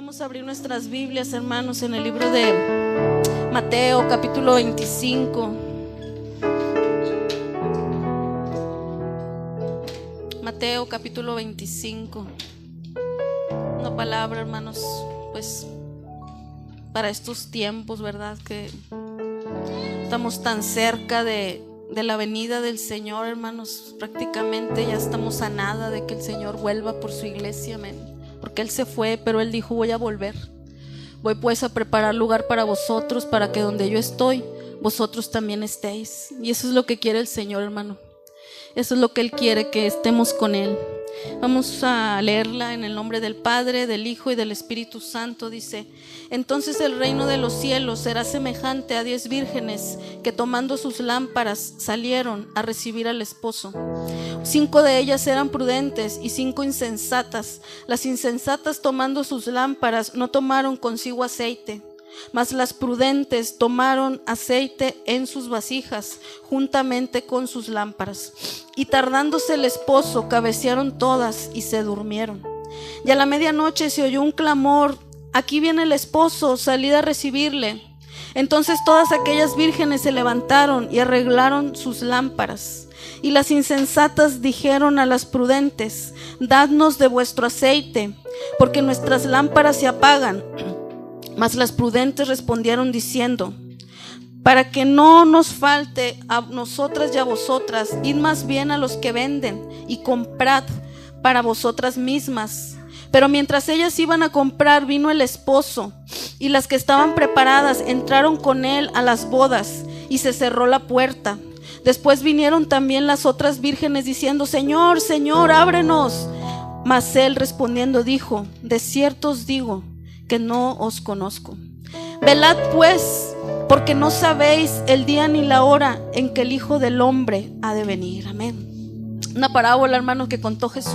Vamos a abrir nuestras Biblias, hermanos, en el libro de Mateo, capítulo 25. Mateo, capítulo 25. Una palabra, hermanos, pues para estos tiempos, ¿verdad? Que estamos tan cerca de la venida del Señor, hermanos. Prácticamente ya estamos a nada de que el Señor vuelva por su iglesia, amén. Porque Él se fue, pero Él dijo: voy a volver. Voy pues a preparar lugar para vosotros, para que donde yo estoy, vosotros también estéis. Y eso es lo que quiere el Señor, hermano. Eso es lo que Él quiere, que estemos con Él. Vamos a leerla en el nombre del Padre, del Hijo y del Espíritu Santo. Dice: entonces el reino de los cielos será semejante a 10 vírgenes que tomando sus lámparas salieron a recibir al esposo. 5 de ellas eran prudentes y 5 insensatas. Las insensatas, tomando sus lámparas, no tomaron consigo aceite, mas las prudentes tomaron aceite en sus vasijas juntamente con sus lámparas. Y tardándose el esposo, cabecearon todas y se durmieron. Y a la medianoche se oyó un clamor: aquí viene el esposo, salid a recibirle. Entonces todas aquellas vírgenes se levantaron y arreglaron sus lámparas. Y las insensatas dijeron a las prudentes: dadnos de vuestro aceite, porque nuestras lámparas se apagan. Mas las prudentes respondieron diciendo: para que no nos falte a nosotras y a vosotras, id más bien a los que venden y comprad para vosotras mismas. Pero mientras ellas iban a comprar, vino el esposo, y las que estaban preparadas entraron con él a las bodas, y se cerró la puerta. Después vinieron también las otras vírgenes diciendo: Señor, Señor, ábrenos. Mas él respondiendo dijo: de cierto os digo que no os conozco. Velad pues, porque no sabéis el día ni la hora en que el Hijo del Hombre ha de venir. Amén. Una parábola, hermanos, que contó Jesús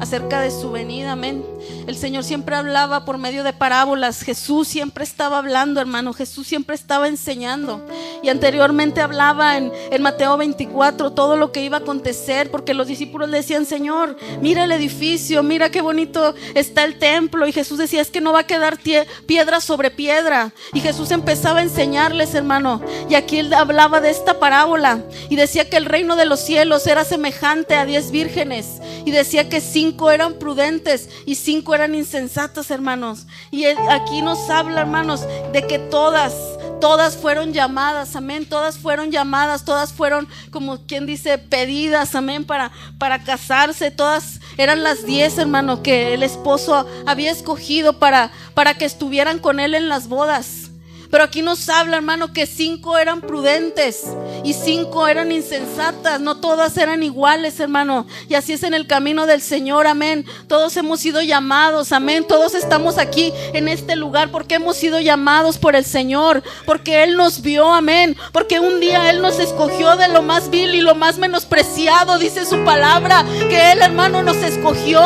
acerca de su venida. Amén. El Señor siempre hablaba por medio de parábolas. Jesús siempre estaba hablando, hermano. Jesús siempre estaba enseñando. Y anteriormente hablaba en Mateo 24 todo lo que iba a acontecer, porque los discípulos le decían: Señor, mira el edificio, mira qué bonito está el templo. Y Jesús decía: es que no va a quedar piedra sobre piedra. Y Jesús empezaba a enseñarles, hermano. Y aquí él hablaba de esta parábola y decía que el reino de los cielos era semejante a 10 vírgenes. Y decía que 5 eran prudentes y 5 eran insensatas, hermanos. Y aquí nos habla, hermanos, de que todas fueron llamadas, amén. Todas fueron llamadas, todas fueron, como quien dice, pedidas, amén, para casarse. Todas eran las 10, hermano, que el esposo había escogido para que estuvieran con él en las bodas. Pero aquí nos habla, hermano, que 5 eran prudentes y 5 eran insensatas. No todas eran iguales, hermano. Y así es en el camino del Señor, amén. Todos hemos sido llamados, amén. Todos estamos aquí en este lugar porque hemos sido llamados por el Señor, porque Él nos vio, amén. Porque un día Él nos escogió de lo más vil y lo más menospreciado, dice su palabra, que Él, hermano, nos escogió.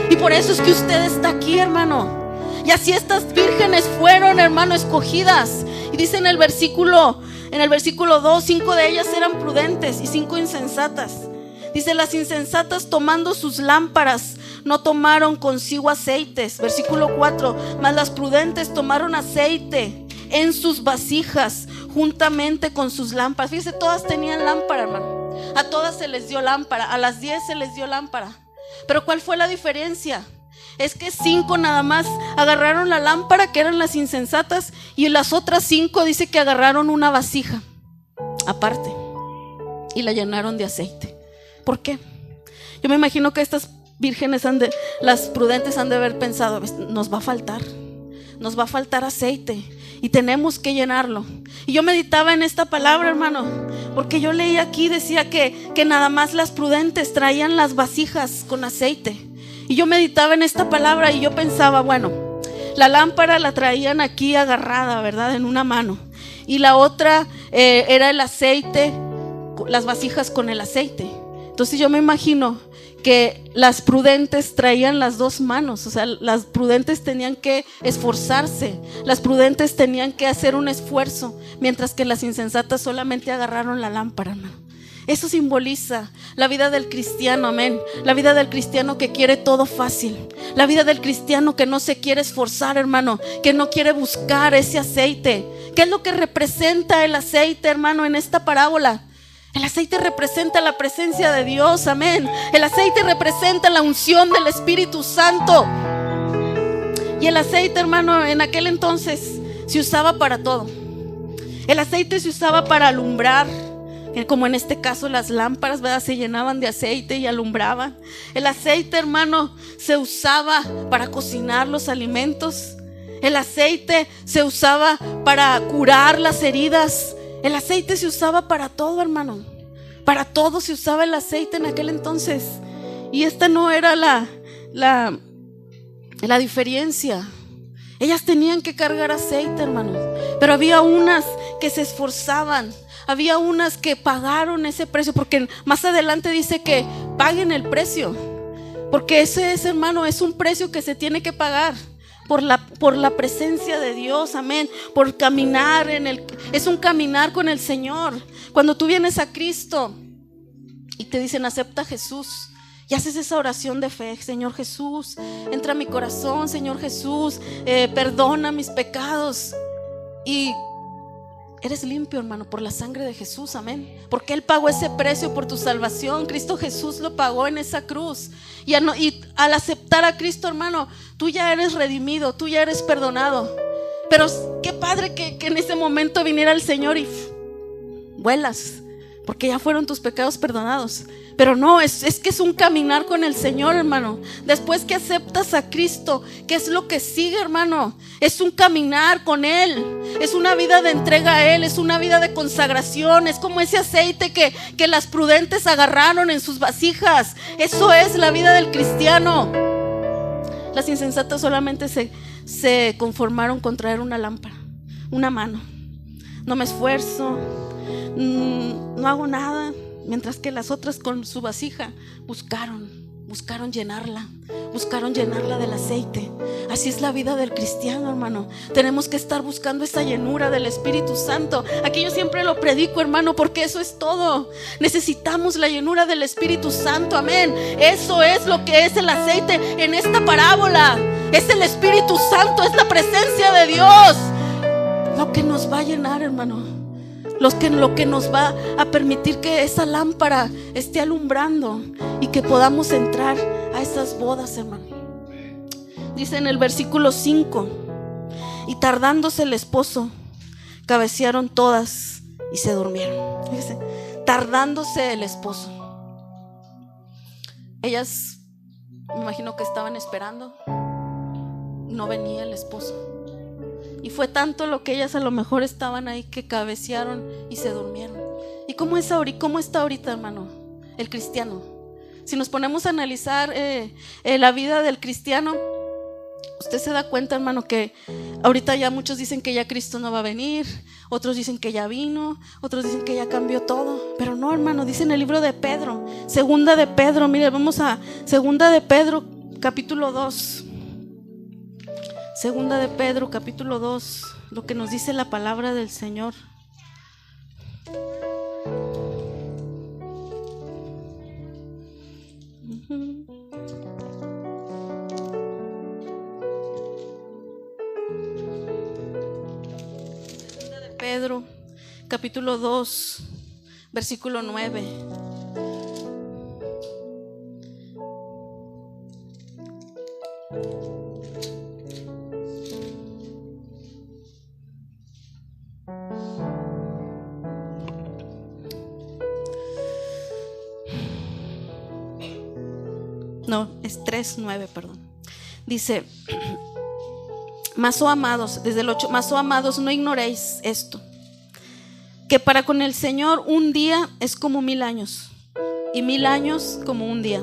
Y por eso es que usted está aquí, hermano. Y así estas vírgenes fueron, hermano, escogidas. Y dice en el versículo 2, 5 de ellas eran prudentes y 5 insensatas. Dice: las insensatas tomando sus lámparas no tomaron consigo aceites. Versículo 4, mas las prudentes tomaron aceite en sus vasijas juntamente con sus lámparas. Fíjese, todas tenían lámpara, hermano. A todas se les dio lámpara, a las 10 se les dio lámpara. Pero ¿cuál fue la diferencia? Es que 5 nada más agarraron la lámpara, que eran las insensatas, y las otras 5 dice que agarraron una vasija aparte y la llenaron de aceite. ¿Por qué? Yo me imagino que estas vírgenes las prudentes han de haber pensado: nos va a faltar aceite y tenemos que llenarlo. Y yo meditaba en esta palabra, hermano, porque yo leí aquí, decía que nada más las prudentes traían las vasijas con aceite. Y yo meditaba en esta palabra y yo pensaba: bueno, la lámpara la traían aquí agarrada, ¿verdad? En una mano. Y la otra era el aceite, las vasijas con el aceite. Entonces yo me imagino que las prudentes traían las 2 manos. O sea, las prudentes tenían que esforzarse. Las prudentes tenían que hacer un esfuerzo, mientras que las insensatas solamente agarraron la lámpara, hermano. Eso simboliza la vida del cristiano, amén. La vida del cristiano que quiere todo fácil. La vida del cristiano que no se quiere esforzar, hermano, que no quiere buscar ese aceite. ¿Qué es lo que representa el aceite, hermano, en esta parábola? El aceite representa la presencia de Dios, amén. El aceite representa la unción del Espíritu Santo. Y el aceite, hermano, en aquel entonces se usaba para todo. El aceite se usaba para alumbrar, como en este caso las lámparas, ¿verdad? Se llenaban de aceite y alumbraban. El aceite, hermano, se usaba para cocinar los alimentos. El aceite se usaba para curar las heridas. El aceite se usaba para todo, hermano. Para todo se usaba el aceite en aquel entonces. Y esta no era la diferencia. Ellas tenían que cargar aceite, hermanos. Pero había unas que se esforzaban. Había unas que pagaron ese precio, porque más adelante dice que paguen el precio, porque ese es, hermano, es un precio que se tiene que pagar por la presencia de Dios, amén. Por caminar es un caminar con el Señor. Cuando tú vienes a Cristo y te dicen acepta a Jesús, y haces esa oración de fe: Señor Jesús, entra a mi corazón, Señor Jesús, perdona mis pecados, y eres limpio, hermano, por la sangre de Jesús, amén. Porque Él pagó ese precio por tu salvación. Cristo Jesús lo pagó en esa cruz. Y al aceptar a Cristo, hermano, tú ya eres redimido, tú ya eres perdonado. Pero qué padre que en ese momento viniera el Señor y vuelas, porque ya fueron tus pecados perdonados. Pero no, es que es un caminar con el Señor, hermano. Después que aceptas a Cristo, ¿qué es lo que sigue, hermano? Es un caminar con Él. Es una vida de entrega a Él. Es una vida de consagración. Es como ese aceite que las prudentes agarraron en sus vasijas. Eso es la vida del cristiano. Las insensatas solamente se conformaron con traer una lámpara, una mano. No me esfuerzo, no hago nada. Mientras que las otras con su vasija buscaron llenarla del aceite. Así es la vida del cristiano, hermano. Tenemos que estar buscando esa llenura del Espíritu Santo. Aquí yo siempre lo predico, hermano, porque eso es todo. Necesitamos la llenura del Espíritu Santo, amén. Eso es lo que es el aceite en esta parábola. Es el Espíritu Santo, es la presencia de Dios lo que nos va a llenar, hermano. Lo que nos va a permitir que esa lámpara esté alumbrando y que podamos entrar a esas bodas, hermano. Dice en el versículo 5: y tardándose el esposo, cabecearon todas y se durmieron. Dice, tardándose el esposo. Ellas, me imagino que estaban esperando, no venía el esposo. Y fue tanto lo que ellas a lo mejor estaban ahí que cabecearon y se durmieron. ¿Y cómo está ahorita, hermano, el cristiano? Si nos ponemos a analizar la vida del cristiano, usted se da cuenta, hermano, que ahorita ya muchos dicen que ya Cristo no va a venir. Otros dicen que ya vino. Otros dicen que ya cambió todo. Pero no, hermano, dice en el libro de Pedro, segunda de Pedro, mire, vamos a segunda de Pedro capítulo 2. Segunda de Pedro, capítulo 2, lo que nos dice la palabra del Señor. Segunda de Pedro, capítulo 2, versículo 9. No, es 3:9, perdón. Dice: mas, oh amados, desde el 8, mas, oh amados, no ignoréis esto, que para con el Señor un día es como 1000 años, y 1000 años como un día.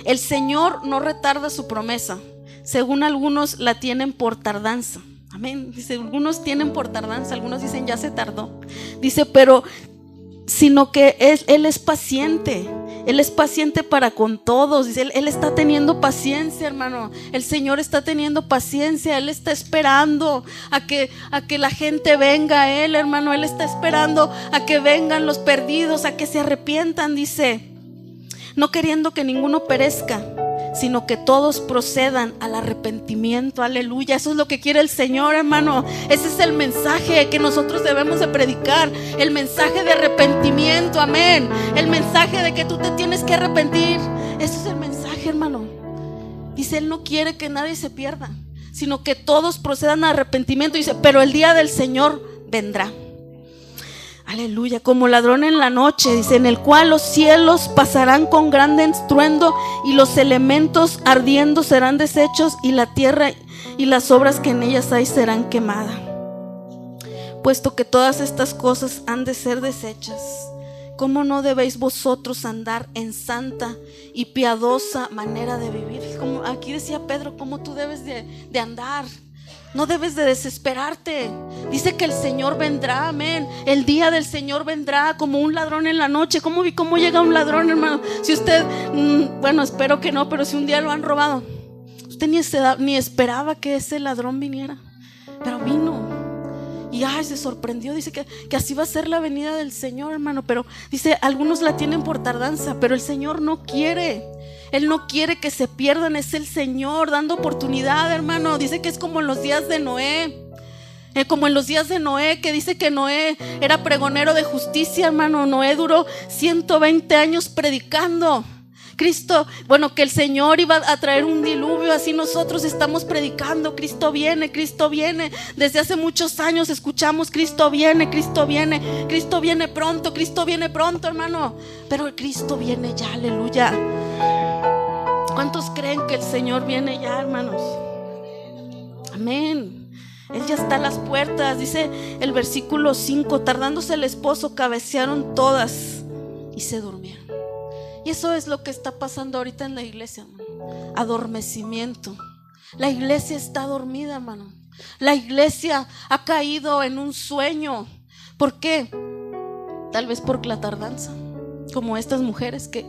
El Señor no retarda su promesa, según algunos la tienen por tardanza. Amén. Dice, algunos tienen por tardanza, algunos dicen ya se tardó. Dice, pero sino que Él es paciente Él es paciente para con todos. Dice, Él está teniendo paciencia, hermano. El Señor está teniendo paciencia. Él está esperando a que la gente venga a Él, hermano. Él está esperando a que vengan los perdidos, a que se arrepientan, dice, no queriendo que ninguno perezca, sino que todos procedan al arrepentimiento. Aleluya, eso es lo que quiere el Señor, hermano. Ese es el mensaje que nosotros debemos de predicar, el mensaje de arrepentimiento, amén. El mensaje de que tú te tienes que arrepentir. Ese es el mensaje, hermano. Dice, Él no quiere que nadie se pierda, sino que todos procedan al arrepentimiento. Dice, pero el día del Señor vendrá. Aleluya, como ladrón en la noche, dice, en el cual los cielos pasarán con grande estruendo y los elementos ardiendo serán deshechos y la tierra y las obras que en ellas hay serán quemadas. Puesto que todas estas cosas han de ser deshechas, ¿cómo no debéis vosotros andar en santa y piadosa manera de vivir? Como aquí decía Pedro, ¿cómo tú debes de andar? No debes de desesperarte. Dice que el Señor vendrá, amén. El día del Señor vendrá como un ladrón en la noche. ¿Cómo llega un ladrón, hermano? Si usted, bueno, espero que no, pero si un día lo han robado, usted ni esperaba que ese ladrón viniera, pero vino. Y se sorprendió. Dice que así va a ser la venida del Señor, hermano. Pero dice, algunos la tienen por tardanza, pero el Señor no quiere. Él no quiere que se pierdan. Es el Señor dando oportunidad, hermano. Dice que es como en los días de Noé. Como en los días de Noé, que dice que Noé era pregonero de justicia, hermano. Noé duró 120 años predicando. Cristo, bueno, que el Señor iba a traer un diluvio. Así nosotros estamos predicando, Cristo viene, Cristo viene. Desde hace muchos años escuchamos, Cristo viene, Cristo viene, Cristo viene pronto, Cristo viene pronto, hermano. Pero Cristo viene ya, aleluya. ¿Cuántos creen que el Señor viene ya, hermanos? Amén. Él ya está a las puertas. Dice el versículo 5, tardándose el esposo, cabecearon todas y se durmieron. Y eso es lo que está pasando ahorita en la iglesia, hermano. Adormecimiento. La iglesia está dormida, hermano. La iglesia ha caído en un sueño. ¿Por qué? Tal vez por la tardanza, como estas mujeres que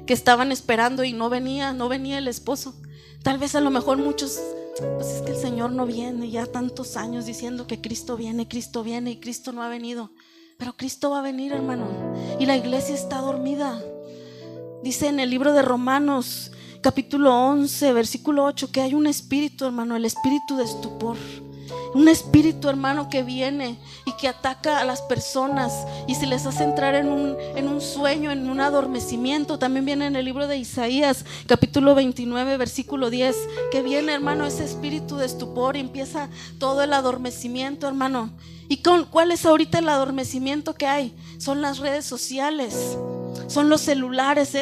estaban esperando y no venía el esposo. Tal vez a lo mejor muchos, pues es que el Señor no viene, ya tantos años diciendo que Cristo viene y Cristo no ha venido. Pero Cristo va a venir, hermano. Y la iglesia está dormida. Dice en el libro de Romanos capítulo 11 versículo 8 que hay un espíritu, hermano, el espíritu de estupor. Un espíritu, hermano, que viene y que ataca a las personas y se les hace entrar en un sueño, en un adormecimiento. También viene en el libro de Isaías capítulo 29 versículo 10 que viene, hermano, ese espíritu de estupor y empieza todo el adormecimiento, hermano. ¿Y cuál es ahorita el adormecimiento que hay? Son las redes sociales, son los celulares,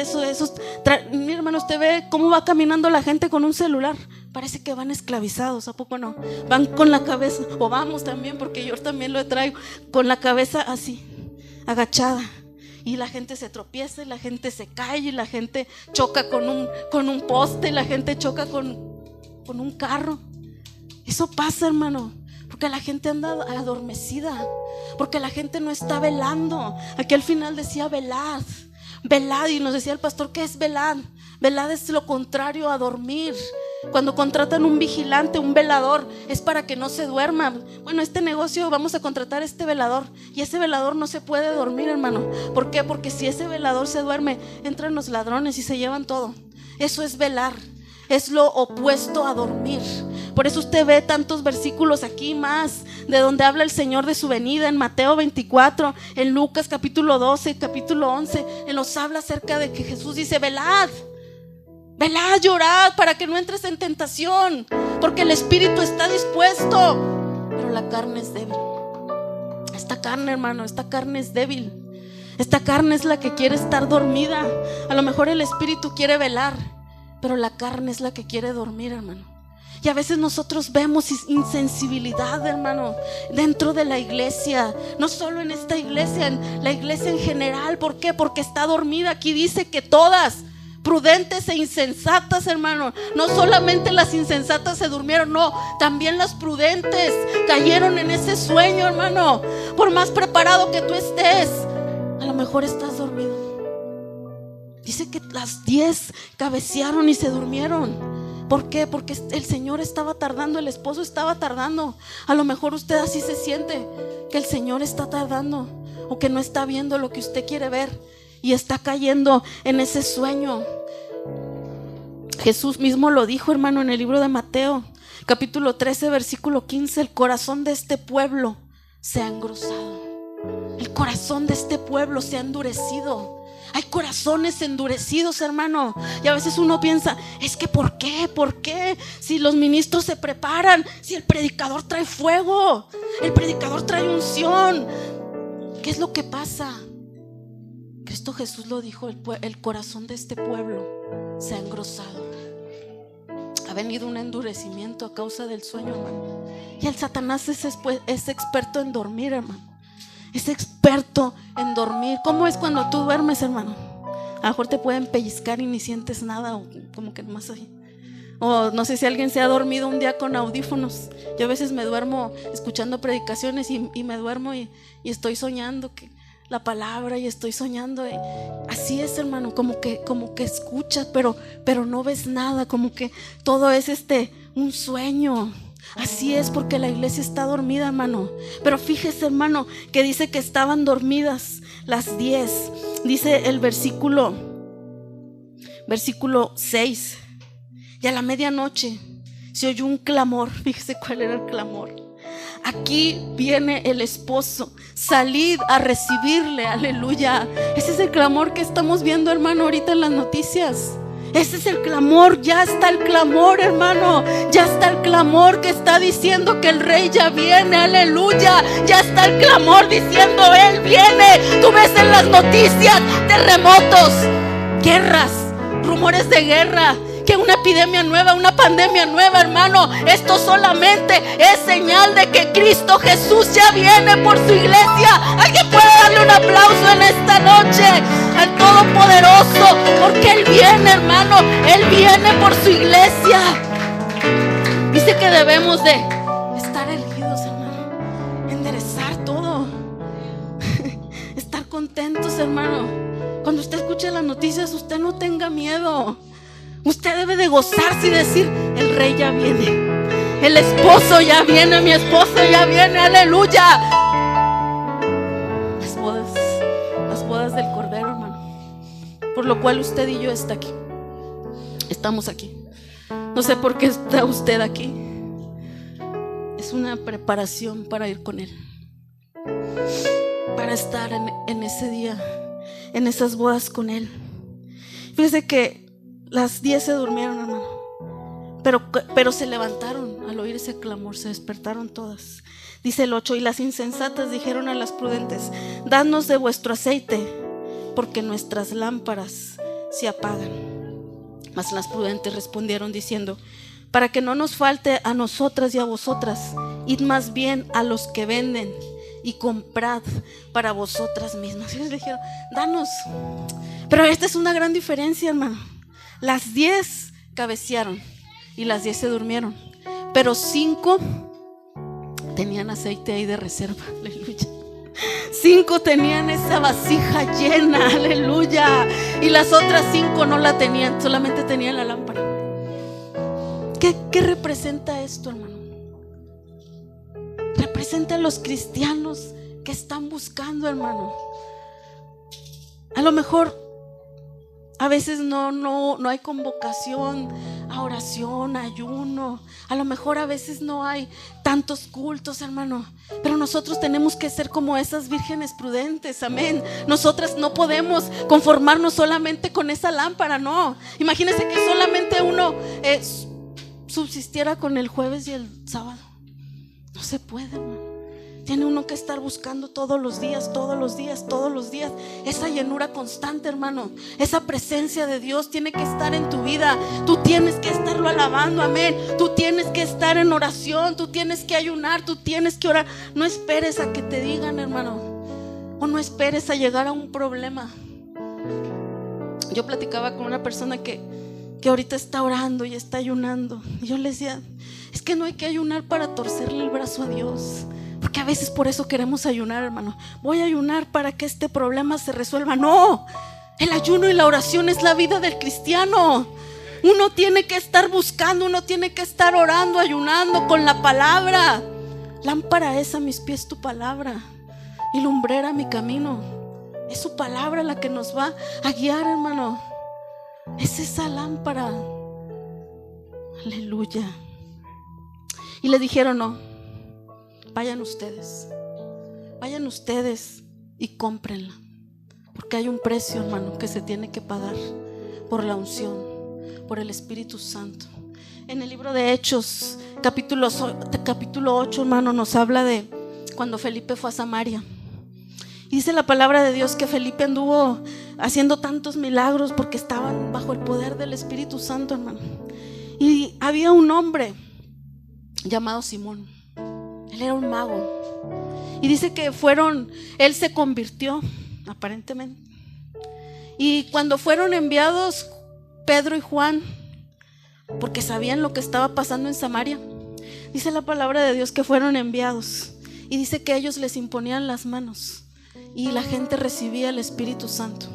mi hermano, usted ve cómo va caminando la gente con un celular. Parece que van esclavizados, ¿a poco no? Van con la cabeza, o vamos también, porque yo también lo traigo, con la cabeza así, agachada. Y la gente se tropieza, y la gente se cae, y la gente choca con un poste, y la gente choca con un carro. Eso pasa, hermano, porque la gente anda adormecida, porque la gente no está velando. Aquí al final decía velad, velad, y nos decía el pastor, ¿qué es velad? Velad es lo contrario a dormir. Cuando contratan un vigilante, un velador, es para que no se duerma. Bueno, este negocio vamos a contratar este velador, y ese velador no se puede dormir, hermano. ¿Por qué? Porque si ese velador se duerme, entran los ladrones y se llevan todo. Eso es velar, es lo opuesto a dormir. Por eso usted ve tantos versículos aquí más de donde habla el Señor de su venida. En Mateo 24, en Lucas capítulo 12, capítulo 11, Él nos habla acerca de que Jesús dice: velad, velad, llorad para que no entres en tentación, porque el espíritu está dispuesto, pero la carne es débil. Esta carne, hermano, esta carne es débil. Esta carne es la que quiere estar dormida. A lo mejor el espíritu quiere velar, pero la carne es la que quiere dormir, hermano. Y a veces nosotros vemos insensibilidad, hermano, dentro de la iglesia. No solo en esta iglesia, en la iglesia en general. ¿Por qué? Porque está dormida. Aquí dice que todas, prudentes e insensatas, hermano. No solamente las insensatas se durmieron, no, también las prudentes cayeron en ese sueño, hermano. Por más preparado que tú estés, a lo mejor estás dormido. Dice que las 10 cabecearon y se durmieron. ¿Por qué? Porque el Señor estaba tardando, el esposo estaba tardando. A lo mejor usted así se siente, que el Señor está tardando, o que no está viendo lo que usted quiere ver y está cayendo en ese sueño. Jesús mismo lo dijo, hermano, en el libro de Mateo, capítulo 13, versículo 15: el corazón de este pueblo se ha engrosado. El corazón de este pueblo se ha endurecido. Hay corazones endurecidos, hermano. Y a veces uno piensa, es que ¿por qué? ¿Por qué? Si los ministros se preparan, si el predicador trae fuego, el predicador trae unción, ¿qué es lo que pasa? Cristo Jesús lo dijo, el corazón de este pueblo se ha engrosado. Ha venido un endurecimiento a causa del sueño, hermano. Y el Satanás es experto en dormir, hermano. Es experto en dormir. ¿Cómo es cuando tú duermes, hermano? A lo mejor te pueden pellizcar y ni sientes nada, o como que más ahí. O no sé si alguien se ha dormido un día con audífonos. Yo a veces me duermo escuchando predicaciones y me duermo y estoy soñando que la palabra, y estoy soñando. Así es, hermano, como que escuchas, pero no ves nada, como que todo es un sueño. Así es, porque la iglesia está dormida, hermano. Pero fíjese, hermano, que dice que estaban dormidas las 10. Dice el versículo 6: y a la medianoche se oyó un clamor. Fíjese cuál era el clamor: aquí viene el esposo, salid a recibirle. Aleluya. Ese es el clamor que estamos viendo, hermano, ahorita en las noticias. Ese es el clamor, ya está el clamor, hermano. Ya está el clamor que está diciendo que el rey ya viene, aleluya. Ya está el clamor diciendo, Él viene. Tú ves en las noticias terremotos, guerras, rumores de guerra, que una epidemia nueva, una pandemia nueva, hermano. Esto solamente es señal de que Cristo Jesús ya viene por su iglesia. Alguien puede darle un aplauso en esta noche al Todopoderoso, porque Él viene, hermano. Él viene por su iglesia. Dice que debemos de estar erguidos, hermano, enderezar todo, estar contentos, hermano. Cuando usted escuche las noticias, usted no tenga miedo. Usted debe de gozarse y decir, el rey ya viene, el esposo ya viene, mi esposo ya viene, aleluya. Las bodas del Cordero, hermano, por lo cual usted y yo estamos aquí. No sé por qué está usted aquí. Es una preparación para ir con Él, para estar en ese día, en esas bodas con Él. Fíjese que las 10 se durmieron, hermano, pero se levantaron al oír ese clamor, se despertaron todas. Dice el 8: y las insensatas dijeron a las prudentes, dadnos de vuestro aceite, porque nuestras lámparas se apagan. Mas las prudentes respondieron diciendo, para que no nos falte a nosotras y a vosotras, id más bien a los que venden y comprad para vosotras mismas. Y les dijeron, danos. Pero esta es una gran diferencia, hermano. Las 10 cabecearon y las 10 se durmieron, pero 5 tenían aceite ahí de reserva, aleluya. 5 tenían esa vasija llena, aleluya. Y las otras 5 no la tenían, solamente tenían la lámpara. ¿Qué representa esto, hermano? Representa a los cristianos que están buscando, hermano. A lo mejor a veces no hay convocación a oración, a ayuno. A lo mejor a veces no hay tantos cultos, hermano. Pero nosotros tenemos que ser como esas vírgenes prudentes, amén. Nosotras no podemos conformarnos solamente con esa lámpara, no. Imagínense que solamente uno subsistiera con el jueves y el sábado. No se puede, hermano. Tiene uno que estar buscando todos los días esa llenura constante, hermano. Esa presencia de Dios tiene que estar en tu vida. Tú tienes que estarlo alabando, amén. Tú tienes que estar en oración, tú tienes que ayunar, tú tienes que orar. No esperes a que te digan, hermano, o no esperes a llegar a un problema. Yo platicaba con una persona que ahorita está orando y está ayunando, y yo le decía, es que no hay que ayunar para torcerle el brazo a Dios. Porque a veces por eso queremos ayunar, hermano. Voy a ayunar para que este problema se resuelva. No, El ayuno y la oración es la vida del cristiano. Uno tiene que estar buscando, uno tiene que estar orando, ayunando con la palabra. Lámpara es a mis pies tu palabra y lumbrera mi camino. Es su palabra la que nos va a guiar, hermano. Es esa lámpara. Aleluya. Y le dijeron: no, vayan ustedes y cómprenla, porque hay un precio, hermano, que se tiene que pagar por la unción, por el Espíritu Santo. En el libro de Hechos, capítulo 8, hermano, nos habla de cuando Felipe fue a Samaria. Y dice la palabra de Dios que Felipe anduvo haciendo tantos milagros porque estaban bajo el poder del Espíritu Santo, hermano. Y había un hombre llamado Simón. Él era un mago. Y dice que él se convirtió, aparentemente. Y cuando fueron enviados Pedro y Juan, porque sabían lo que estaba pasando en Samaria, dice la palabra de Dios que fueron enviados. Y dice que ellos les imponían las manos y la gente recibía el Espíritu Santo.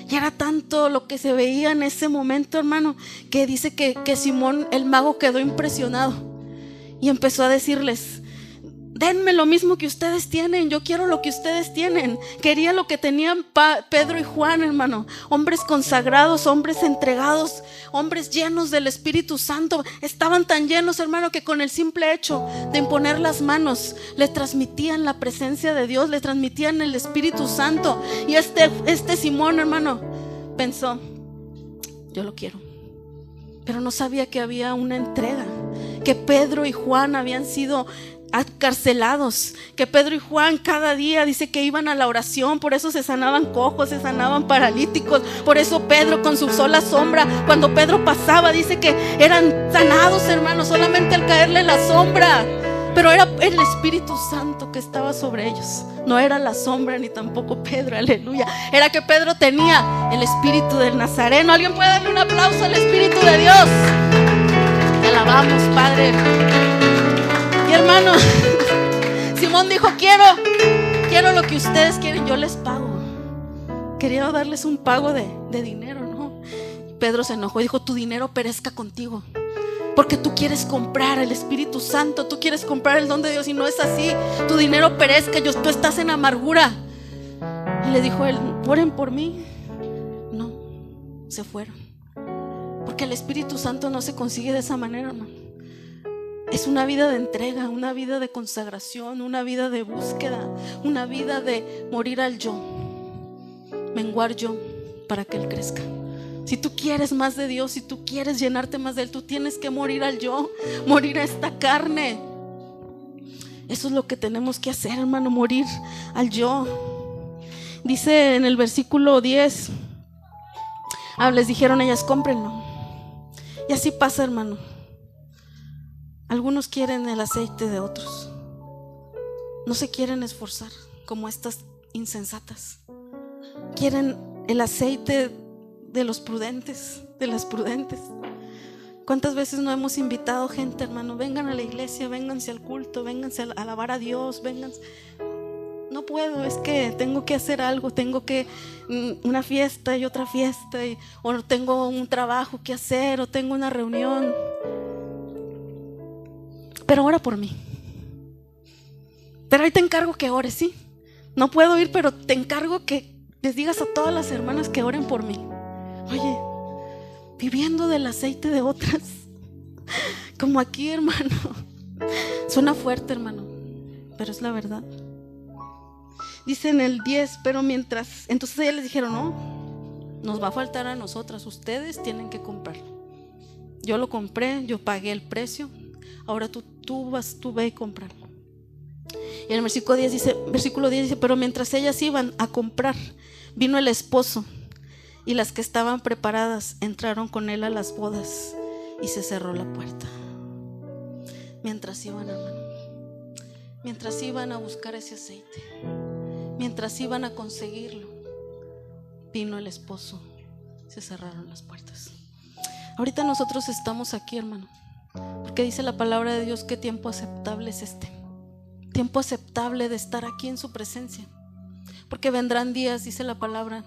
Y era tanto lo que se veía en ese momento, hermano, que dice que Simón el mago quedó impresionado y empezó a decirles: denme lo mismo que ustedes tienen, yo quiero lo que ustedes tienen. Quería lo que tenían Pedro y Juan, hermano. Hombres consagrados, hombres entregados, hombres llenos del Espíritu Santo. Estaban tan llenos, hermano, que con el simple hecho de imponer las manos le transmitían la presencia de Dios, le transmitían el Espíritu Santo. Y este Simón, hermano, pensó: yo lo quiero. Pero no sabía que había una entrega, que Pedro y Juan habían sido encarcelados, que Pedro y Juan cada día dice que iban a la oración, por eso se sanaban cojos, se sanaban paralíticos. Por eso Pedro, con su sola sombra, cuando Pedro pasaba, dice que eran sanados, hermanos, solamente al caerle la sombra. Pero era el Espíritu Santo que estaba sobre ellos, no era la sombra ni tampoco Pedro, aleluya. Era que Pedro tenía el Espíritu del Nazareno. ¿Alguien puede darle un aplauso al Espíritu de Dios? Te alabamos, Padre. Y hermano, Simón dijo: quiero lo que ustedes quieren, yo les pago. Quería darles un pago de dinero, ¿no? Pedro se enojó y dijo: tu dinero perezca contigo, porque tú quieres comprar el Espíritu Santo, tú quieres comprar el don de Dios, y no es así. Tu dinero perezca, tú estás en amargura. Y le dijo él: oren por mí. No, se fueron, porque el Espíritu Santo no se consigue de esa manera, hermano. Es una vida de entrega, una vida de consagración, una vida de búsqueda, una vida de morir al yo, menguar yo para que Él crezca. Si tú quieres más de Dios, si tú quieres llenarte más de Él, tú tienes que morir al yo, morir a esta carne. Eso es lo que tenemos que hacer, hermano, morir al yo. Dice en el versículo 10, les dijeron ellas: cómprenlo. Y así pasa, hermano. Algunos quieren el aceite de otros, no se quieren esforzar como estas insensatas. Quieren el aceite de los prudentes, de las prudentes. ¿Cuántas veces no hemos invitado gente, hermano? Vengan a la iglesia, vénganse al culto, vénganse a alabar a Dios, vénganse. No puedo, es que tengo que hacer algo, tengo que una fiesta y otra fiesta, o tengo un trabajo que hacer, o tengo una reunión. Pero ora por mí. Pero ahí te encargo que ores, ¿sí? No puedo ir, pero te encargo que les digas a todas las hermanas que oren por mí. Oye, viviendo del aceite de otras, como aquí, hermano. Suena fuerte, hermano, pero es la verdad. Dice en el 10, pero mientras, entonces ellas les dijeron: no, nos va a faltar a nosotras, ustedes tienen que comprarlo. Yo lo compré, yo pagué el precio, ahora tú ve y cómpralo. Y en el versículo 10 dice: pero mientras ellas iban a comprar, vino el esposo, y las que estaban preparadas entraron con él a las bodas, y se cerró la puerta. Mientras iban, hermano, mientras iban a buscar ese aceite, mientras iban a conseguirlo, vino el esposo, se cerraron las puertas. Ahorita nosotros estamos aquí, hermano, porque dice la palabra de Dios que tiempo aceptable es este. Tiempo aceptable de estar aquí en su presencia. Porque vendrán días, dice la palabra,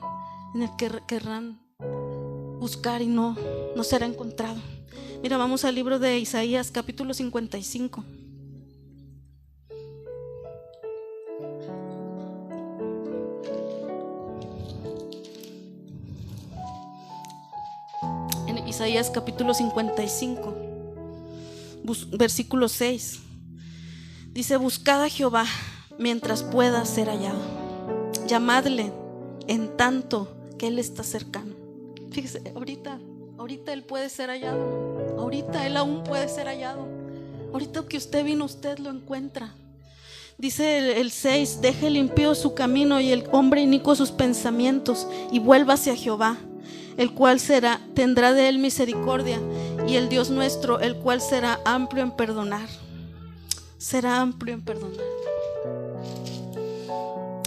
en el que querrán buscar y no será encontrado. Mira, vamos al libro de Isaías, capítulo 55. En Isaías capítulo 55, versículo 6, dice: buscad a Jehová mientras pueda ser hallado, llamadle en tanto que Él está cercano. Fíjese, ahorita Él puede ser hallado, ahorita Él aún puede ser hallado, ahorita que usted vino, usted lo encuentra. Dice el 6: deje el impío su camino y el hombre inicuo sus pensamientos, y vuélvase a Jehová, el cual tendrá de él misericordia, y el Dios nuestro, el cual será amplio en perdonar. Será amplio en perdonar.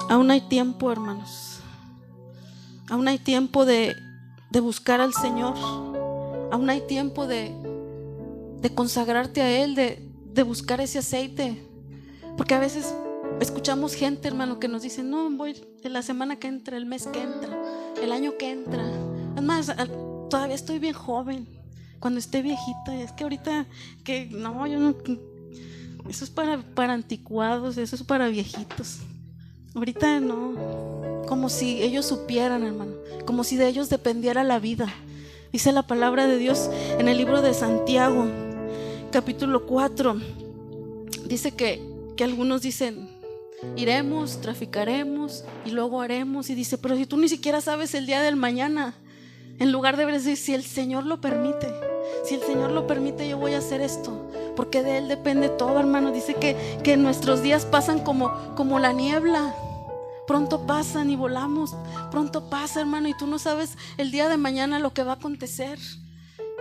Aún hay tiempo, hermanos. Aún hay tiempo de buscar al Señor. Aún hay tiempo de consagrarte a Él, de buscar ese aceite. Porque a veces escuchamos gente, hermano, que nos dice: no, voy en la semana que entra, el mes que entra, el año que entra. Además, todavía estoy bien joven. Cuando esté viejita, es que ahorita que no, yo no. Eso es para anticuados, eso es para viejitos. Ahorita no. Como si ellos supieran, hermano, como si de ellos dependiera la vida. Dice la palabra de Dios en el libro de Santiago, capítulo 4. Dice que algunos dicen: iremos, traficaremos y luego haremos. Y dice: pero si tú ni siquiera sabes el día del mañana, en lugar de decir: si el Señor lo permite, si el Señor lo permite, yo voy a hacer esto, porque de Él depende todo, hermano. Dice que nuestros días pasan como la niebla. Pronto pasan y volamos. Pronto pasa, hermano, y tú no sabes el día de mañana lo que va a acontecer.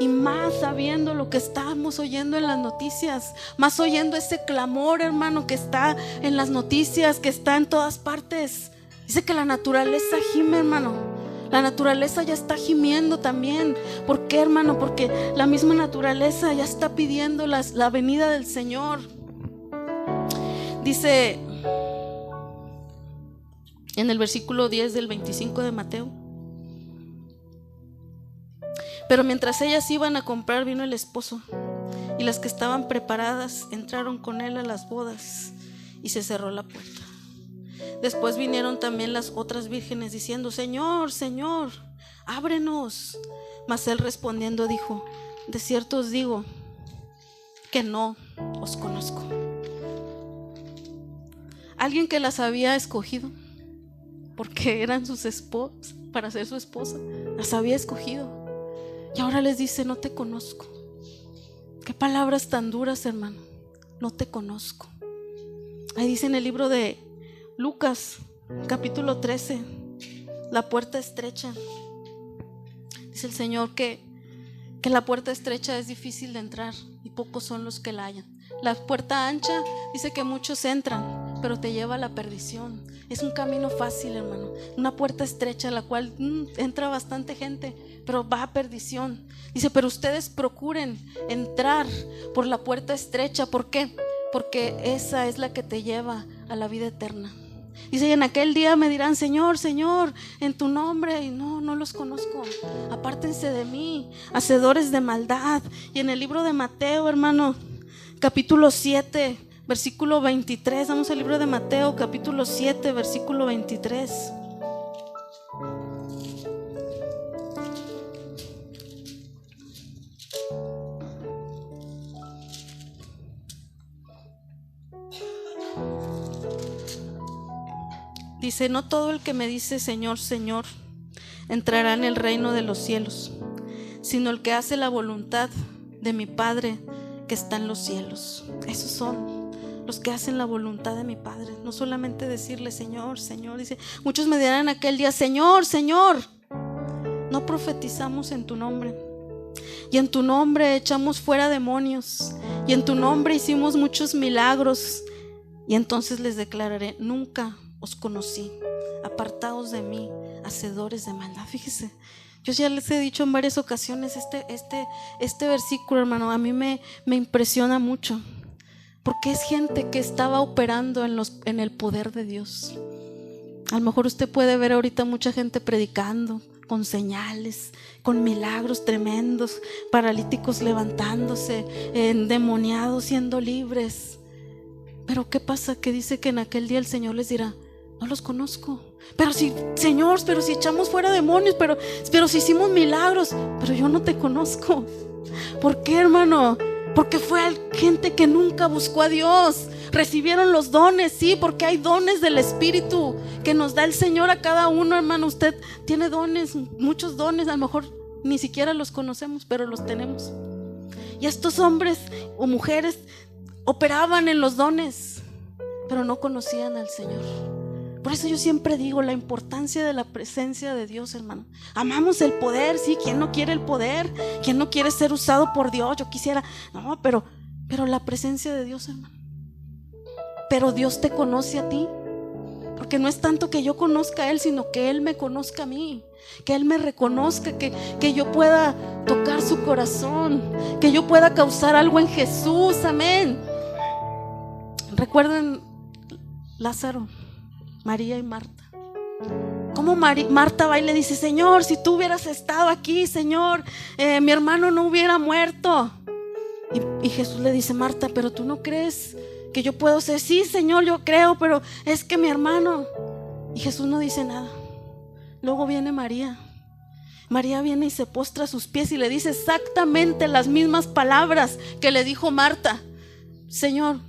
Y más sabiendo lo que estamos oyendo en las noticias, más oyendo ese clamor, hermano, que está en las noticias, que está en todas partes. Dice que la naturaleza gime, hermano. La naturaleza ya está gimiendo también. ¿Por qué, hermano? Porque la misma naturaleza ya está pidiendo la venida del Señor. Dice en el versículo 10 del 25 de Mateo: pero mientras ellas iban a comprar, vino el esposo, y las que estaban preparadas entraron con él a las bodas, y se cerró la puerta. Después vinieron también las otras vírgenes diciendo: Señor, Señor, ábrenos. Mas él respondiendo dijo: de cierto os digo que no os conozco. Alguien que las había escogido porque eran sus esposas, para ser su esposa, las había escogido, y ahora les dice: no te conozco. Qué palabras tan duras, hermano. No te conozco. Ahí dice en el libro de Lucas, capítulo 13, la puerta estrecha. Dice el Señor que la puerta estrecha es difícil de entrar y pocos son los que la hallan. La puerta ancha dice que muchos entran, pero te lleva a la perdición. Es un camino fácil, hermano. Una puerta estrecha, la cual entra bastante gente, pero va a perdición. Dice: pero ustedes procuren entrar por la puerta estrecha. ¿Por qué? Porque esa es la que te lleva a la vida eterna. Dice: y en aquel día me dirán: Señor, Señor, en tu nombre. Y no los conozco. Apártense de mí, hacedores de maldad. Y en el libro de Mateo, hermano, capítulo 7, versículo 23. Vamos al libro de Mateo, capítulo 7, versículo 23. Dice: no todo el que me dice Señor, Señor entrará en el reino de los cielos, sino el que hace la voluntad de mi Padre que está en los cielos. Esos son los que hacen la voluntad de mi Padre. No solamente decirle Señor, Señor. Dice: muchos me dirán aquel día: Señor, Señor, no profetizamos en tu nombre, y en tu nombre echamos fuera demonios, y en tu nombre hicimos muchos milagros. Y entonces les declararé: nunca os conocí, apartados de mí, hacedores de maldad. Fíjese, yo ya les he dicho en varias ocasiones este versículo, hermano, a mí me impresiona mucho, porque es gente que estaba operando en el poder de Dios. A lo mejor usted puede ver ahorita mucha gente predicando con señales, con milagros tremendos, paralíticos levantándose, endemoniados siendo libres. Pero ¿qué pasa? Que dice que en aquel día el Señor les dirá: no los conozco. Pero si, Señor, pero si echamos fuera demonios, pero si hicimos milagros, pero yo no te conozco. ¿Por qué, hermano? Porque fue gente que nunca buscó a Dios. Recibieron los dones, sí, porque hay dones del Espíritu que nos da el Señor a cada uno, hermano. Usted tiene dones, muchos dones, a lo mejor ni siquiera los conocemos, pero los tenemos. Y estos hombres o mujeres operaban en los dones, pero no conocían al Señor. Por eso yo siempre digo la importancia de la presencia de Dios, hermano. Amamos el poder, sí, ¿quién no quiere el poder? ¿Quién no quiere ser usado por Dios? Yo quisiera, no, pero la presencia de Dios, hermano. Pero Dios te conoce a ti, porque no es tanto que yo conozca a Él, sino que Él me conozca a mí, que Él me reconozca, que yo pueda tocar su corazón, que yo pueda causar algo en Jesús, amén. Recuerden Lázaro, María y Marta. Como Marta va y le dice: Señor, si tú hubieras estado aquí, Señor, mi hermano no hubiera muerto. Y Jesús le dice: Marta, pero tú no crees que yo puedo ser. Sí, Señor, yo creo, pero es que mi hermano. Y Jesús no dice nada. Luego viene María. María viene y se postra a sus pies y le dice exactamente las mismas palabras que le dijo Marta: Señor,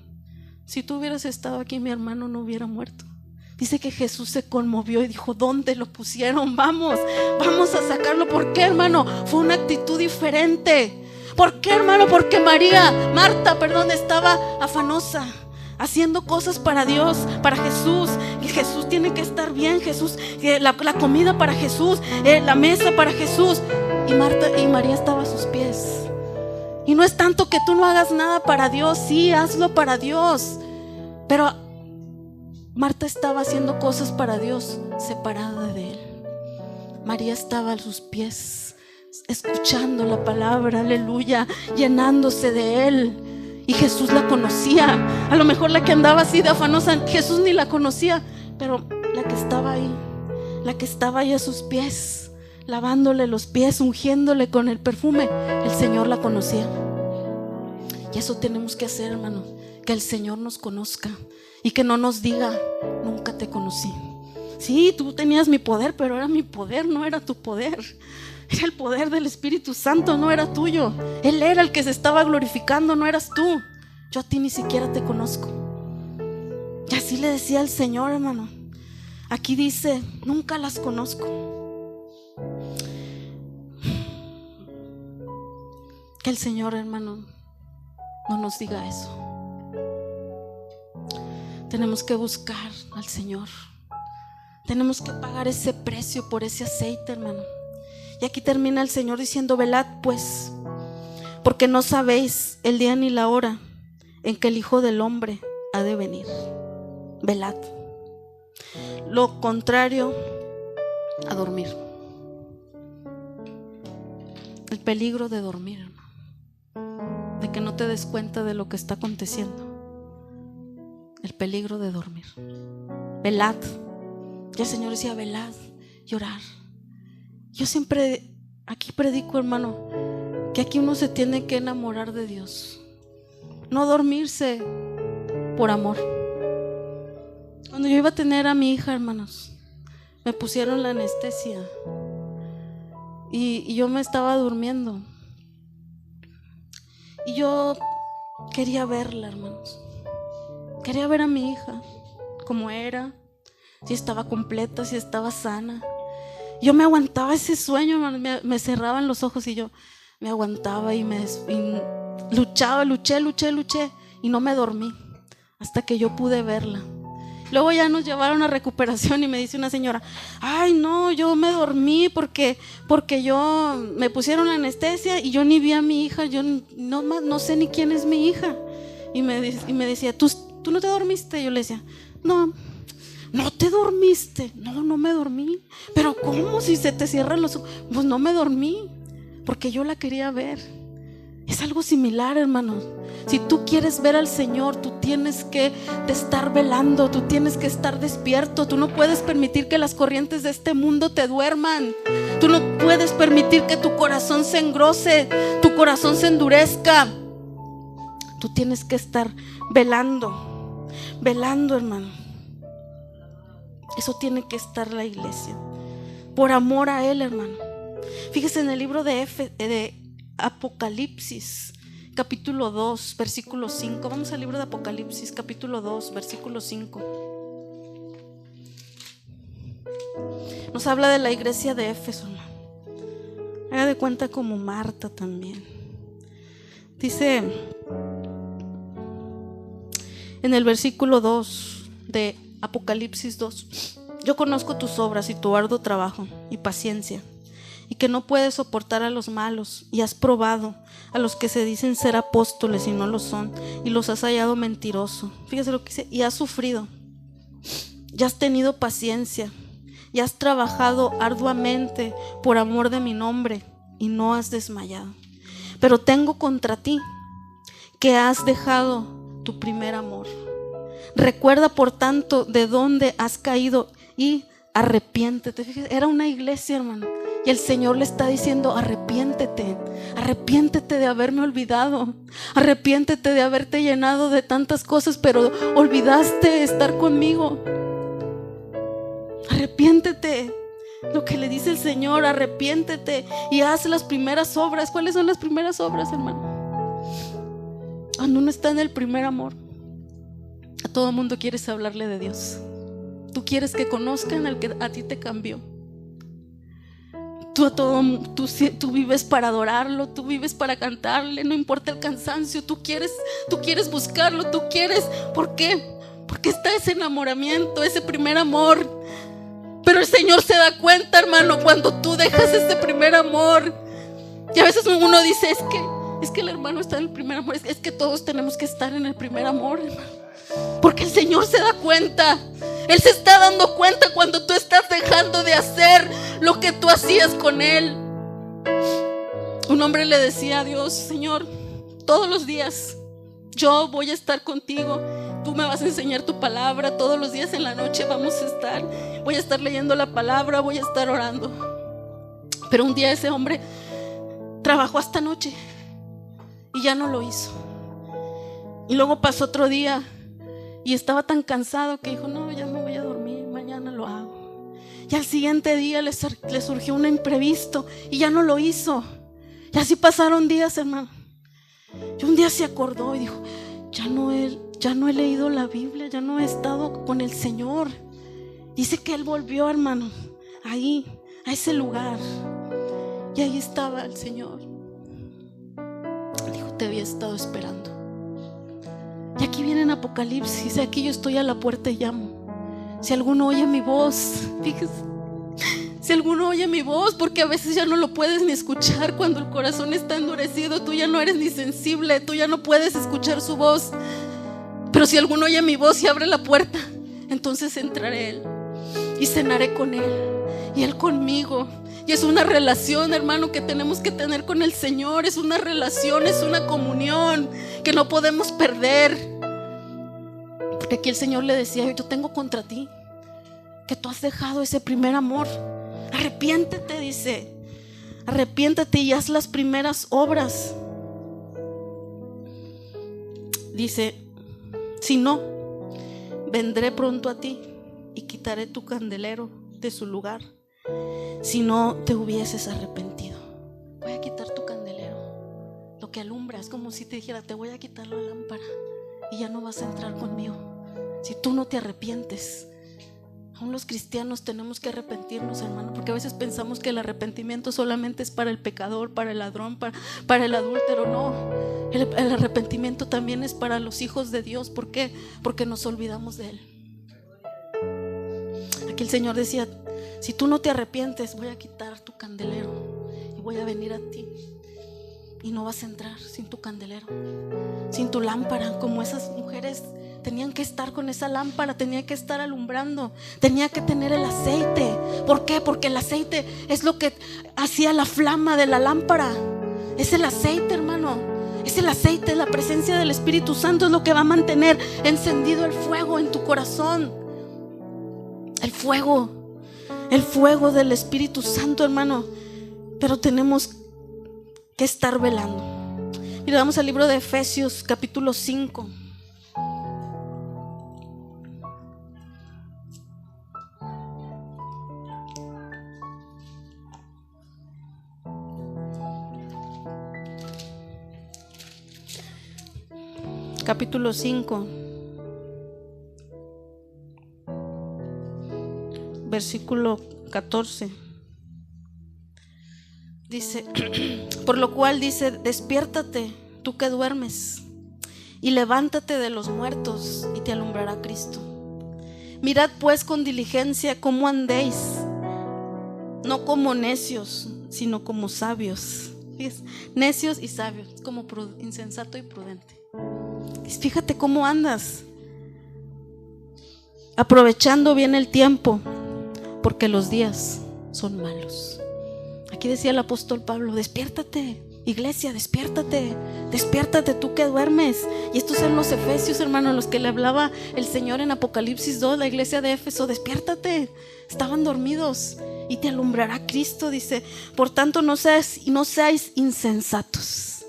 si tú hubieras estado aquí, mi hermano no hubiera muerto. Dice que Jesús se conmovió y dijo: ¿dónde lo pusieron? Vamos a sacarlo. ¿Por qué, hermano? Fue una actitud diferente. ¿Por qué, hermano? Porque Marta, estaba afanosa, haciendo cosas para Dios, para Jesús. Y Jesús tiene que estar bien, Jesús, la comida para Jesús, la mesa para Jesús. Y María estaba a sus pies. Y no es tanto que tú no hagas nada para Dios, sí, hazlo para Dios, pero Marta estaba haciendo cosas para Dios separada de Él. María estaba a sus pies, escuchando la palabra, aleluya, llenándose de Él. Y Jesús la conocía. A lo mejor la que andaba así de afanosa, Jesús ni la conocía, pero la que estaba ahí a sus pies, lavándole los pies, ungiéndole con el perfume, el Señor la conocía. Y eso tenemos que hacer, hermano, que el Señor nos conozca y que no nos diga: nunca te conocí. Sí, tú tenías mi poder, pero era mi poder, no era tu poder. Era el poder del Espíritu Santo, no era tuyo. Él era el que se estaba glorificando, no eras tú. Yo a ti ni siquiera te conozco. Y así le decía al Señor, hermano. Aquí dice: nunca las conozco. Que el Señor, hermano, no nos diga eso. Tenemos que buscar al Señor. Tenemos que pagar ese precio por ese aceite, hermano. Y aquí termina el Señor diciendo: velad pues, porque no sabéis el día ni la hora en que el Hijo del Hombre ha de venir. Velad. Lo contrario a dormir. El peligro de dormir, hermano. De que no te des cuenta de lo que está aconteciendo. El peligro de dormir. Velad. Y el Señor decía: velad y orar. Yo siempre aquí predico, hermano, que aquí uno se tiene que enamorar de Dios. No dormirse por amor. Cuando yo iba a tener a mi hija, hermanos, me pusieron la anestesia y yo me estaba durmiendo. Y yo quería verla, hermanos. Quería ver a mi hija como era, si estaba completa, si estaba sana. Yo me aguantaba ese sueño, hermano. Me cerraban los ojos y yo me aguantaba y luchaba, luché y no me dormí hasta que yo pude verla. Luego ya nos llevaron a recuperación y me dice una señora: ay no, yo me dormí porque yo me pusieron la anestesia y yo ni vi a mi hija, yo no sé ni quién es mi hija. Y me decía: ¿Tú no te dormiste? Yo le decía: no te dormiste. No me dormí. Pero ¿cómo si se te cierran los ojos? Pues no me dormí porque yo la quería ver. Es algo similar, hermanos. Si tú quieres ver al Señor, tú tienes que estar velando, tú tienes que estar despierto. Tú no puedes permitir que las corrientes de este mundo te duerman. Tú no puedes permitir que tu corazón se engrose, tu corazón se endurezca. Tú tienes que estar velando, velando, hermano. Eso tiene que estar la iglesia, por amor a Él, hermano. Fíjese en el libro de Apocalipsis, capítulo 2, versículo 5. Vamos al libro de Apocalipsis, capítulo 2, versículo 5. Nos habla de la iglesia de Éfeso, hermano. Haga de cuenta como Marta también. Dice en el versículo 2 de Apocalipsis 2: yo conozco tus obras y tu arduo trabajo y paciencia, y que no puedes soportar a los malos, y has probado a los que se dicen ser apóstoles y no lo son, y los has hallado mentiroso. Fíjese lo que dice: y has sufrido, y has tenido paciencia, y has trabajado arduamente por amor de mi nombre, y no has desmayado. Pero tengo contra ti que has dejado tu primer amor. Recuerda por tanto de dónde has caído y arrepiéntete. Fíjate, era una iglesia, hermano, y el Señor le está diciendo: arrepiéntete, arrepiéntete de haberme olvidado, arrepiéntete de haberte llenado de tantas cosas, pero olvidaste estar conmigo. Arrepiéntete. Lo que le dice el Señor: arrepiéntete y haz las primeras obras. ¿Cuáles son las primeras obras, hermano? Cuando uno está en el primer amor, a todo mundo quieres hablarle de Dios. Tú quieres que conozcan al que a ti te cambió. Tú vives para adorarlo, tú vives para cantarle, no importa el cansancio. Tú quieres buscarlo, tú quieres. ¿Por qué? Porque está ese enamoramiento, ese primer amor. Pero el Señor se da cuenta, hermano, cuando tú dejas ese primer amor. Y a veces uno dice: es que el hermano está en el primer amor. Es que todos tenemos que estar en el primer amor, hermano. Porque el Señor se da cuenta. Él se está dando cuenta cuando tú estás dejando de hacer lo que tú hacías con Él. Un hombre le decía a Dios: Señor, todos los días yo voy a estar contigo. Tú me vas a enseñar tu palabra. Todos los días en la noche voy a estar leyendo la palabra, voy a estar orando. Pero un día ese hombre trabajó hasta noche y ya no lo hizo. Y luego pasó otro día y estaba tan cansado que dijo: no, ya me voy a dormir, mañana lo hago. Y al siguiente día le surgió un imprevisto y ya no lo hizo. Y así pasaron días, hermano. Y un día se acordó y dijo: ya no he leído la Biblia, ya no he estado con el Señor. Dice que él volvió, hermano, ahí, a ese lugar, y ahí estaba el Señor. Dijo: te había estado esperando. Y aquí viene en Apocalipsis: aquí yo estoy a la puerta y llamo. Si alguno oye mi voz, fíjese, si alguno oye mi voz, porque a veces ya no lo puedes ni escuchar cuando el corazón está endurecido. Tú ya no eres ni sensible, tú ya no puedes escuchar su voz. Pero si alguno oye mi voz y abre la puerta, entonces entraré a Él y cenaré con Él y Él conmigo. Y es una relación, hermano, que tenemos que tener con el Señor. Es una relación, es una comunión que no podemos perder. Porque aquí el Señor le decía: yo tengo contra ti que tú has dejado ese primer amor. Arrepiéntete, dice. Arrepiéntete y haz las primeras obras. Dice: si no, vendré pronto a ti y quitaré tu candelero de su lugar, si no te hubieses arrepentido. Voy a quitar tu candelero, lo que alumbra. Es como si te dijera: te voy a quitar la lámpara y ya no vas a entrar conmigo si tú no te arrepientes. Aún los cristianos tenemos que arrepentirnos, hermano, porque a veces pensamos que el arrepentimiento solamente es para el pecador, para el ladrón, para el adúltero. No, el arrepentimiento también es para los hijos de Dios. ¿Por qué? Porque nos olvidamos de Él. Aquí el Señor decía: si tú no te arrepientes, voy a quitar tu candelero y voy a venir a ti, y no vas a entrar sin tu candelero, sin tu lámpara. Como esas mujeres tenían que estar con esa lámpara, tenía que estar alumbrando, tenía que tener el aceite. ¿Por qué? Porque el aceite es lo que hacía la flama de la lámpara. Es el aceite, hermano. Es el aceite, la presencia del Espíritu Santo es lo que va a mantener encendido el fuego en tu corazón. El fuego del Espíritu Santo, hermano. Pero tenemos que estar velando. Mira, vamos al libro de Efesios, capítulo 5. Capítulo 5, versículo 14. Dice, por lo cual dice, despiértate tú que duermes y levántate de los muertos y te alumbrará Cristo. Mirad pues con diligencia cómo andéis, no como necios, sino como sabios. ¿Ves? Necios y sabios, como insensato y prudente. Fíjate cómo andas, aprovechando bien el tiempo, porque los días son malos. Aquí decía el apóstol Pablo, despiértate, iglesia, despiértate, despiértate tú que duermes. Y estos son los Efesios, hermanos, los que le hablaba el Señor en Apocalipsis 2, la iglesia de Éfeso. Despiértate, estaban dormidos y te alumbrará Cristo, dice. Por tanto no seáis insensatos,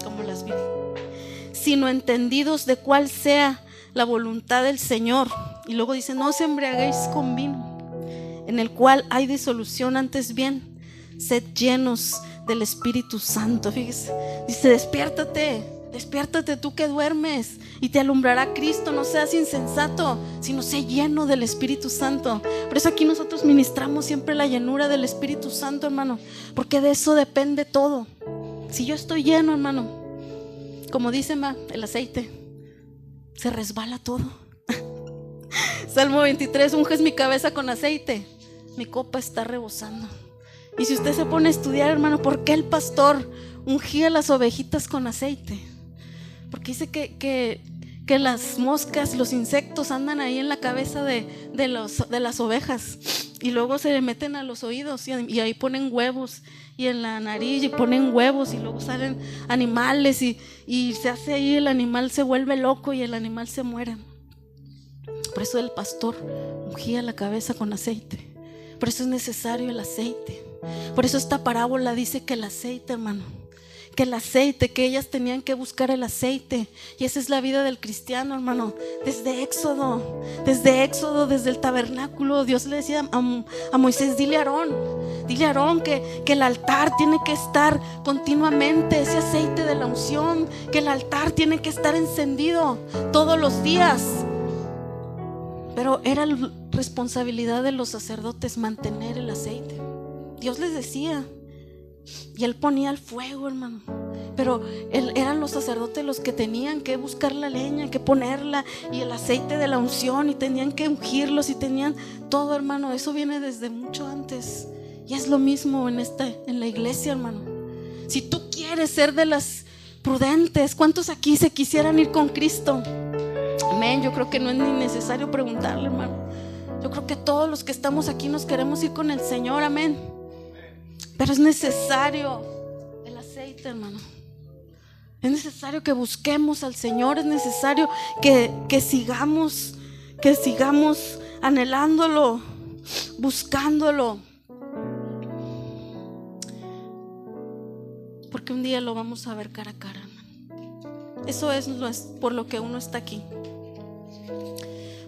como las vi, sino entendidos de cuál sea la voluntad del Señor. Y luego dice, no os embriaguéis con vino, en el cual hay disolución, antes bien sed llenos del Espíritu Santo. Fíjese, dice, despiértate tú que duermes y te alumbrará Cristo. No seas insensato, sino sé lleno del Espíritu Santo. Por eso aquí nosotros ministramos siempre la llenura del Espíritu Santo, hermano, porque de eso depende todo. Si yo estoy lleno, hermano, como dice el aceite, se resbala todo. Salmo 23, unges mi cabeza con aceite, mi copa está rebosando. Y si usted se pone a estudiar, hermano, ¿por qué el pastor ungía las ovejitas con aceite? Porque dice que las moscas, los insectos andan ahí en la cabeza de las ovejas, y luego se le meten a los oídos y ahí ponen huevos, y en la nariz y ponen huevos, y luego salen animales y se hace ahí, el animal se vuelve loco y el animal se muere. Por eso el pastor ungía la cabeza con aceite. Por eso es necesario el aceite. Por eso esta parábola dice que el aceite, hermano, que ellas tenían que buscar el aceite. Y esa es la vida del cristiano, hermano. Desde Éxodo, desde el tabernáculo, Dios le decía a Moisés, dile a Aarón que el altar tiene que estar continuamente, ese aceite de la unción, que el altar tiene que estar encendido todos los días. Pero era responsabilidad de los sacerdotes mantener el aceite. Dios les decía, y él ponía el fuego, hermano, pero eran los sacerdotes los que tenían que buscar la leña, que ponerla, y el aceite de la unción, y tenían que ungirlos, y tenían todo, hermano. Eso viene desde mucho antes, y es lo mismo en la iglesia, hermano. Si tú quieres ser de las prudentes, ¿cuántos aquí se quisieran ir con Cristo? Amén. Yo creo que no es ni necesario preguntarle, hermano. Yo creo que todos los que estamos aquí nos queremos ir con el Señor, amén. Pero es necesario el aceite, hermano. Es necesario que busquemos al Señor. Es necesario que sigamos anhelándolo, buscándolo. Porque un día lo vamos a ver cara a cara, hermano. Eso es por lo que uno está aquí,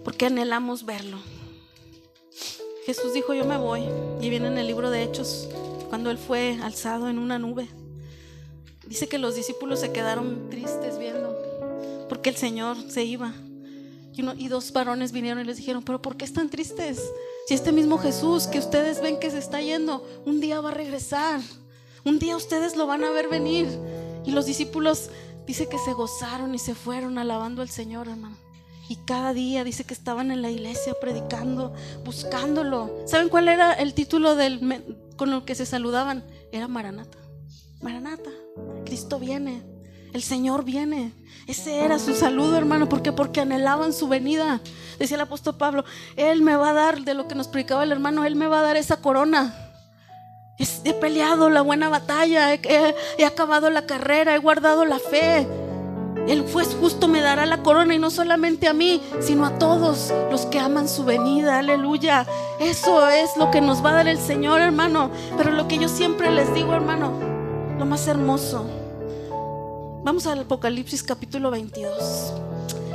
porque anhelamos verlo. Jesús dijo, yo me voy, y viene en el libro de Hechos, cuando él fue alzado en una nube. Dice que los discípulos se quedaron tristes viendo, porque el Señor se iba. Y dos varones vinieron y les dijeron, pero ¿por qué están tristes? Si este mismo Jesús que ustedes ven que se está yendo, un día va a regresar, un día ustedes lo van a ver venir. Y los discípulos, dice que se gozaron y se fueron alabando al Señor, hermano. Y cada día dice que estaban en la iglesia predicando, buscándolo. ¿Saben cuál era el título con el que se saludaban? Era Maranata. Maranata, Cristo viene, el Señor viene. Ese era su saludo, hermano. ¿Por qué? Porque anhelaban su venida. Decía el apóstol Pablo, Él me va a dar, de lo que nos predicaba el hermano, Él me va a dar esa corona. He peleado la buena batalla, he acabado la carrera, he guardado la fe. El juez justo me dará la corona, y no solamente a mí, sino a todos los que aman su venida. Aleluya. Eso es lo que nos va a dar el Señor, hermano. Pero lo que yo siempre les digo, hermano, lo más hermoso, vamos al Apocalipsis capítulo 22.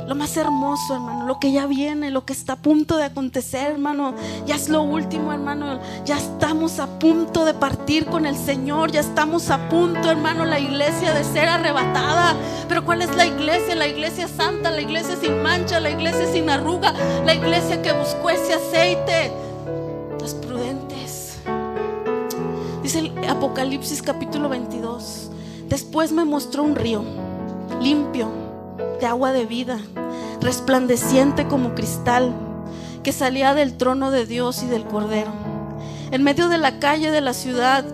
Lo más hermoso, hermano, lo que ya viene, lo que está a punto de acontecer, hermano. Ya es lo último, hermano. Ya estamos a punto de partir con el Señor. Ya estamos a punto, hermano, la iglesia de ser arrebatada. Pero ¿cuál es la iglesia? La iglesia santa, la iglesia sin mancha, la iglesia sin arruga, la iglesia que buscó ese aceite. Las prudentes. Dice el Apocalipsis capítulo 22. Después me mostró un río limpio, de agua de vida, resplandeciente como cristal, que salía del trono de Dios y del Cordero. En medio de la calle de la ciudad,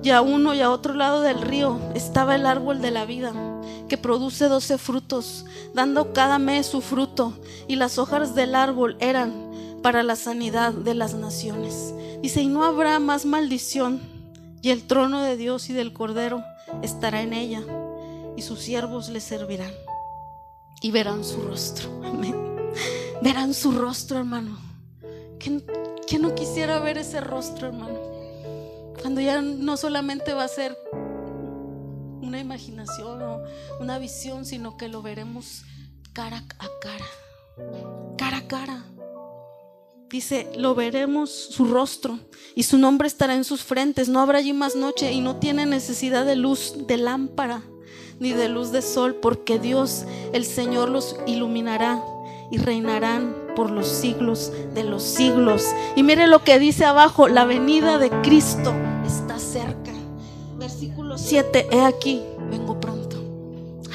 y a uno y a otro lado del río, estaba el árbol de la vida, que produce 12 frutos, dando cada mes su fruto, y las hojas del árbol eran para la sanidad de las naciones. Dice: y no habrá más maldición, y el trono de Dios y del Cordero estará en ella, y sus siervos le servirán, y verán su rostro. Amén. Verán su rostro, hermano. ¿Quién no quisiera ver ese rostro, hermano? Cuando ya no solamente va a ser una imaginación o una visión, sino que lo veremos cara a cara. Cara a cara. Dice: lo veremos su rostro, y su nombre estará en sus frentes. No habrá allí más noche, y no tiene necesidad de luz de lámpara ni de luz de sol, porque Dios el Señor los iluminará, y reinarán por los siglos de los siglos. Y mire lo que dice abajo: la venida de Cristo está cerca. Versículo 7: he aquí, vengo pronto.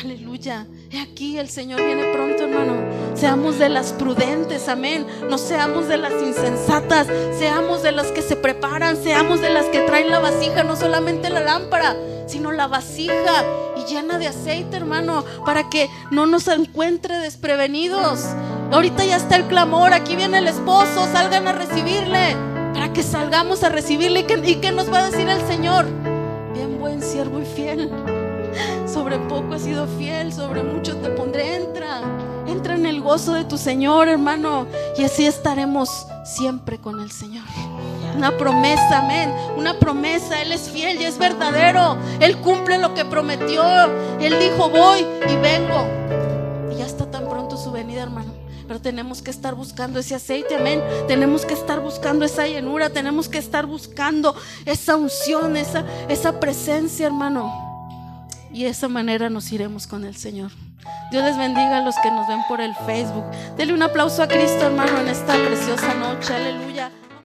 Aleluya. He aquí, el Señor viene pronto, hermano. Seamos de las prudentes, amén. No seamos de las insensatas. Seamos de las que se preparan. Seamos de las que traen la vasija, no solamente la lámpara, sino la vasija, y llena de aceite, hermano, para que no nos encuentre desprevenidos. Ahorita ya está el clamor: aquí viene el esposo, salgan a recibirle. Para que salgamos a recibirle. ¿Y qué nos va a decir el Señor? Bien, buen siervo y fiel. Sobre poco has sido fiel, sobre mucho te pondré. Entra en el gozo de tu Señor, hermano, y así estaremos siempre con el Señor. Una promesa, amén. Una promesa. Él es fiel y es verdadero. Él cumple lo que prometió. Él dijo: voy y vengo. Y ya está tan pronto su venida, hermano. Pero tenemos que estar buscando ese aceite, amén. Tenemos que estar buscando esa llenura. Tenemos que estar buscando esa unción, esa presencia, hermano. Y de esa manera nos iremos con el Señor. Dios les bendiga a los que nos ven por el Facebook. Denle un aplauso a Cristo, hermano, en esta preciosa noche. Aleluya.